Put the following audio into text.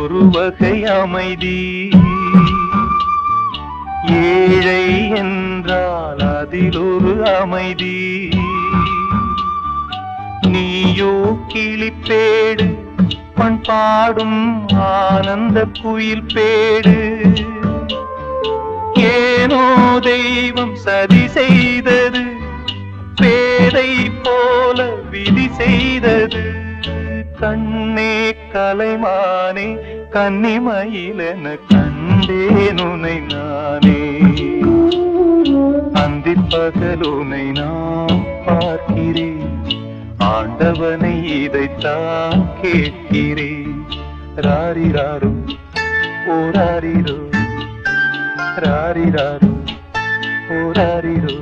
ஒரு வகை அமைதி. ஏழை என்றால் அதில் ஒரு அமைதி. நீயோ கிளிப்பேடு பண்பாடும் ஆனந்த குயில் பேடு. ஏனோ தெய்வம் சதி செய்தது, பேதை போல விதி செய்தது. கண்ணே கலைமானே கன்னிமயிலென கண்டேன் உனை நானே. அந்திப் பகலுனை நான் பார்க்கிறேன், ஆண்டவனை இதைத்தான் கேட்கிறேன். ராரிராரோ ஓராரிரோ, ராரிராரோ ஓராரிரோ.